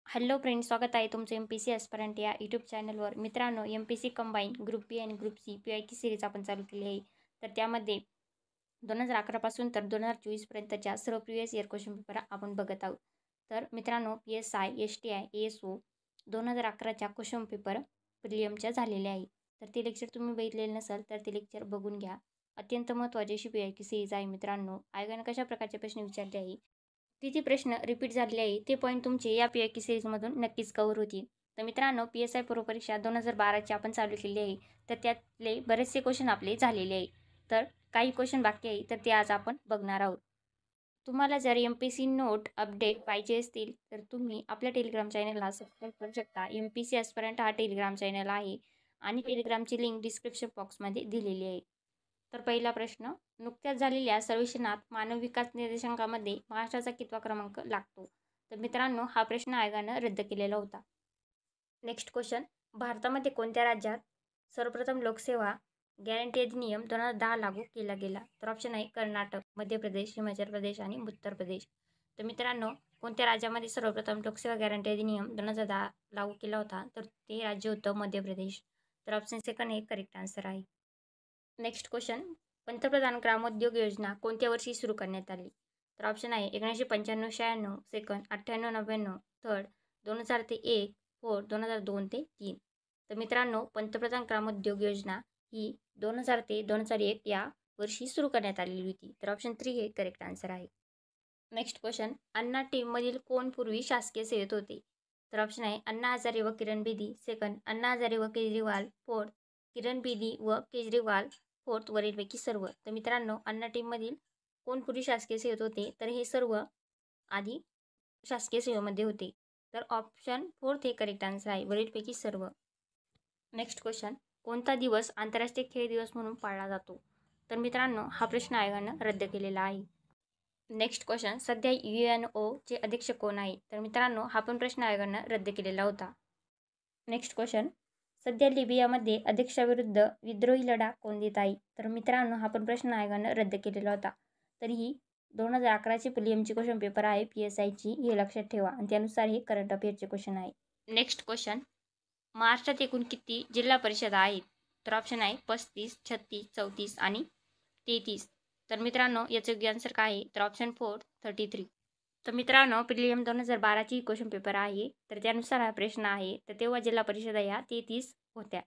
Hello friends, स्वागत आहे तुमचं MPC ॲस्पिरंट या यूट्यूब चॅनलवर. मित्रांनो, MPC कंबाईन ग्रुप बी आणि ग्रुप सी PIT सिरीज आपण चालू केली आहे. तर त्यामध्ये 2011 पासून तर 2024 पर्यंतच्या सर्व प्रिव्हियस इयर क्वेश्चन पेपर आपण बघत आहोत. तर मित्रांनो, PSI STI ASO 2011च्या क्वेश्चन पेपर प्रिलियमच्या झालेले आहे. तर ते लेक्चर तुम्ही बघितलेले नसाल तर ते लेक्चर बघून घ्या. अत्यंत महत्त्वाची अशी PIT सिरीज आहे मित्रांनो. आयोगाने कशा प्रकारचे प्रश्न विचारले आहे, किती प्रश्न रिपीट झालेले आहे ते पॉईंट तुमचे या PIT सिरीजमधून नक्कीच कव्हर होतील. तर मित्रांनो, PSI पूर्व परीक्षा 2012ची आपण चालू केली आहे. तर त्यातले बरेचसे क्वेश्चन आपले झालेले आहे. तर काही क्वेश्चन बाकी आहे, तर ते आज आपण बघणार आहोत. तुम्हाला जर MPC नोट अपडेट पाहिजे असतील तर तुम्ही आपल्या टेलिग्राम चॅनलला सबस्क्राईब करू शकता. MPC ॲस्पिरंट हा टेलिग्राम चॅनल आहे आणि टेलिग्रामची लिंक डिस्क्रिप्शन बॉक्समध्ये दिलेली आहे. तर पहिला प्रश्न, नुकत्याच झालेल्या सर्वेक्षणात मानव विकास निर्देशांकामध्ये महाराष्ट्राचा कितवा क्रमांक लागतो? तर मित्रांनो, हा प्रश्न आयोगानं रद्द केलेला होता. नेक्स्ट क्वेश्चन, भारतामध्ये कोणत्या राज्यात सर्वप्रथम लोकसेवा गॅरंटी अधिनियम 2010 लागू केला गेला? तर ऑप्शन आहे कर्नाटक, मध्य प्रदेश, हिमाचल प्रदेश आणि उत्तर प्रदेश. तर मित्रांनो, कोणत्या राज्यामध्ये सर्वप्रथम लोकसेवा गॅरंटी अधिनियम 2010 लागू केला होता? तर ते राज्य होतं मध्य प्रदेश. तर ऑप्शन सेकंड हे करेक्ट आन्सर आहे. नेक्स्ट क्वेश्चन, पंतप्रधान ग्रामोद्योग योजना कोणत्या वर्षी सुरू करण्यात आली? तर ऑप्शन आहे 1995-96, सेकंड 98-99, थर्ड 2000 ते 1, फोर्थ 2002 ते 3. तर मित्रांनो, पंतप्रधान ग्रामोद्योग योजना ही 2000 ते 2001 या वर्षी सुरू करण्यात आलेली होती. तर ऑप्शन 3 हे करेक्ट आन्सर आहे. नेक्स्ट क्वेश्चन, अण्णा टीममधील कोण पूर्वी शासकीय सेवेत होते? तर ऑप्शन आहे अण्णा हजारे व किरण बेदी, सेकंड अण्णा हजारे व केजरीवाल, फोर्थ किरण बेदी व केजरीवाल, फोर्थ वरीलपैकी सर्व. तर मित्रांनो, अण्णा टीममधील कोण पूर्वी शासकीय सेवेत होते? तर हे सर्व आधी शासकीय सेवेमध्ये होते. तर ऑप्शन फोर्थ हे करेक्ट आन्सर आहे, वरीलपैकी सर्व. नेक्स्ट क्वेश्चन, कोणता दिवस आंतरराष्ट्रीय खेळ दिवस म्हणून पाळला जातो? तर मित्रांनो, हा प्रश्न आयोगानं रद्द केलेला आहे. नेक्स्ट क्वेश्चन, सध्या UNOचे अध्यक्ष कोण आहे? तर मित्रांनो, हा पण प्रश्न आयोगानं रद्द केलेला होता. नेक्स्ट क्वेश्चन, सध्या लिबियामध्ये अध्यक्षाविरुद्ध विद्रोही लढा कोण देत आहे? तर मित्रांनो, हा पण प्रश्न आयोगानं रद्द केलेला होता. तरीही 2011चे प्रिलियमची क्वेश्चन पेपर आहे PSIची, हे लक्षात ठेवा आणि त्यानुसार हे करंट अफेअरचे क्वेश्चन आहे. नेक्स्ट क्वेश्चन, महाराष्ट्रात एकूण किती जिल्हा परिषदा आहेत? तर ऑप्शन आहे 35, 36, 34 आणि 33. तर मित्रांनो, याचं योग्य आन्सर काय आहे? तर ऑप्शन 4 33. तर मित्रांनो, प्रिलियम 2012ची क्वेश्चन पेपर आहे. तर त्यानुसार हा प्रश्न आहे. तर तेव्हा जिल्हा परिषदा या 33 होत्या.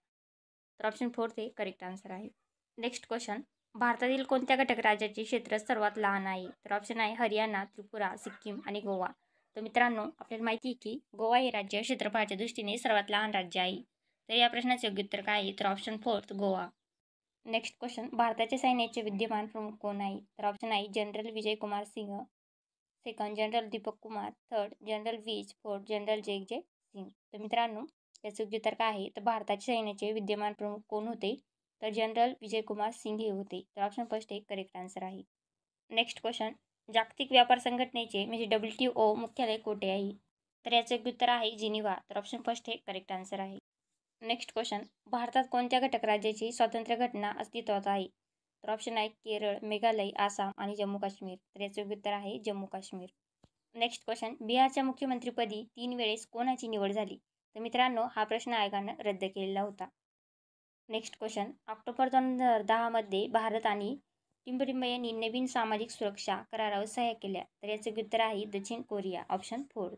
तर ऑप्शन 4 हे करेक्ट आन्सर आहे. नेक्स्ट क्वेश्चन, भारतातील कोणत्या घटक राज्याचे क्षेत्र सर्वात लहान आहे? तर ऑप्शन आहे हरियाणा, त्रिपुरा, सिक्कीम आणि गोवा. तर मित्रांनो, आपल्याला माहिती आहे की गोवा हे राज्य क्षेत्रफळाच्या दृष्टीने सर्वात लहान राज्य आहे. तर या प्रश्नाचे योग्य उत्तर काय आहे? तर ऑप्शन 4 गोवा. नेक्स्ट क्वेश्चन, भारताच्या सैन्याचे विद्यमान प्रमुख कोण आहे? तर ऑप्शन आहे general Vijay Kumar Singh, second general Deepak Kumar, third general Vij, fourth general J Singh. तर मित्रांनो, याचं योग्य उत्तर काय आहे? तर भारताच्या सैन्याचे विद्यमान प्रमुख कोण होते? तर जनरल विजय कुमार सिंग हे होते. तर ऑप्शन फर्स्ट हे करेक्ट आन्सर आहे. नेक्स्ट क्वेश्चन, जागतिक व्यापार संघटनेचे म्हणजे WTO मुख्यालय कोठे आहे? तर याचं योग्य उत्तर आहे जिनिव्हा. तर ऑप्शन फर्स्ट हे करेक्ट आन्सर आहे. नेक्स्ट क्वेश्चन, भारतात कोणत्या घटक राज्याची स्वातंत्र्य घटना अस्तित्वात आहे? तर ऑप्शन आहे केरळ, मेघालय, आसाम आणि जम्मू काश्मीर. तर याचं योग्य उत्तर आहे जम्मू काश्मीर. नेक्स्ट क्वेश्चन, बिहारच्या मुख्यमंत्रीपदी 3 वेळेस कोणाची निवड झाली? तर मित्रांनो, हा प्रश्न आयोगानं रद्द केलेला होता. नेक्स्ट क्वेश्चन, ऑक्टोबर 2010 मध्ये भारत आणि टिंबटिंब यांनी नवीन सामाजिक सुरक्षा करारावर सह्या केल्या. तर याचं योग्य उत्तर आहे दक्षिण कोरिया. ऑप्शन 4.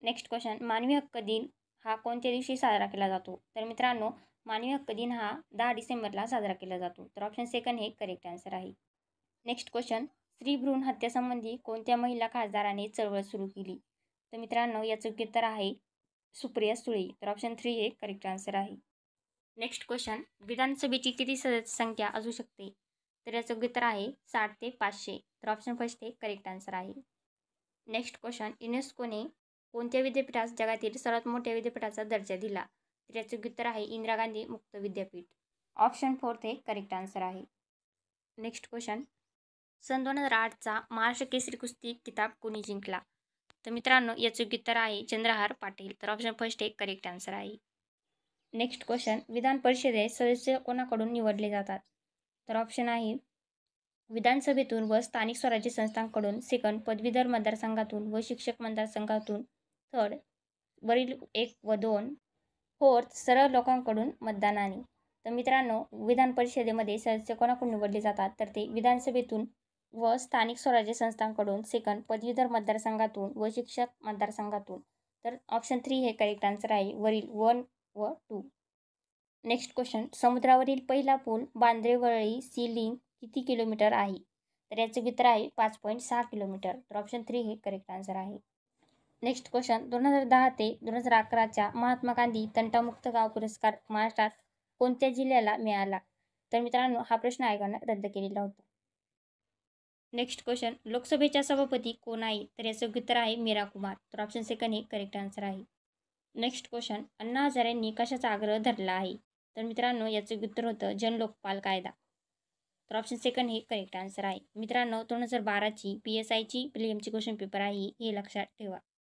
नेक्स्ट क्वेश्चन, मानवी हक्क दिन हा कोणत्या दिवशी साजरा केला जातो? तर मित्रांनो, मानवी हक्क दिन हा 10 डिसेंबरला साजरा केला जातो. तर ऑप्शन सेकंड हे करेक्ट आन्सर आहे. नेक्स्ट क्वेश्चन, स्त्री भ्रूण हत्येसंबंधी कोणत्या महिला खासदाराने चळवळ सुरू केली? तर मित्रांनो, याचं योग्य उत्तर आहे सुप्रिया सुळे. तर ऑप्शन 3 हे करेक्ट आन्सर आहे. नेक्स्ट क्वेश्चन, विधानसभेची किती सदस्य संख्या असू शकते? तर याचं योग्य उत्तर आहे 60 ते 500. तर ऑप्शन फर्स्ट हे करेक्ट आन्सर आहे. नेक्स्ट क्वेश्चन, युनेस्कोने कोणत्या विद्यापीठास जगातील सर्वात मोठ्या विद्यापीठाचा दर्जा दिला? तर याचं उत्तर आहे इंदिरा गांधी मुक्त विद्यापीठ. ऑप्शन 4 हे करेक्ट आन्सर आहे. नेक्स्ट क्वेश्चन, सन 2008चा महाराष्ट्र केसरी कुस्ती किताब कोणी जिंकला? तर मित्रांनो, याचं उत्तर आहे चंद्रहार पाटील. तर ऑप्शन फर्स्ट हे करेक्ट आन्सर आहे. नेक्स्ट क्वेश्चन, विधान परिषदेत सदस्य कोणाकडून निवडले जातात? तर ऑप्शन आहे विधानसभेतून व स्थानिक स्वराज्य संस्थांकडून, सेकंड पदवीधर मतदारसंघातून व शिक्षक मतदारसंघातून, थर्ड वरील 1 व 2. फोर्थ सरळ लोकांकडून मतदानाने. तर मित्रांनो, विधान परिषदेमध्ये सदस्य कोणाकडून निवडले जातात तर ते विधानसभेतून व स्थानिक स्वराज्य संस्थांकडून. सेकंड पदवीधर मतदारसंघातून व शिक्षक मतदारसंघातून. तर ऑप्शन 3 हे करेक्ट आन्सर आहे, वरील 1 व 2. नेक्स्ट क्वेश्चन, समुद्रावरील पहिला पूल बांद्रेवळी सी लिंक किती किलोमीटर आहे? तर याचे उत्तर आहे 5.6 किलोमीटर. तर ऑप्शन 3 हे करेक्ट आन्सर आहे. नेक्स्ट क्वेश्चन, 2010 ते 2011च्या महात्मा गांधी तंटामुक्त गाव पुरस्कार महाराष्ट्रात कोणत्या जिल्ह्याला मिळाला? तर मित्रांनो, हा प्रश्न आयोगानं रद्द केलेला होता. नेक्स्ट क्वेश्चन, लोकसभेच्या सभापती कोण आहे? तर याचं उत्तर आहे मीरा कुमार. तर ऑप्शन सेकंड हे करेक्ट आन्सर आहे. नेक्स्ट क्वेश्चन, अण्णा हजारेंनी कशाचा आग्रह धरला आहे? तर मित्रांनो, याचं उत्तर होतं जन लोकपाल कायदा. तर ऑप्शन सेकंड हे करेक्ट आन्सर आहे. मित्रांनो, 2012ची PSIची प्रिलिमची क्वेश्चन पेपर आहे, हे लक्षात ठेवा.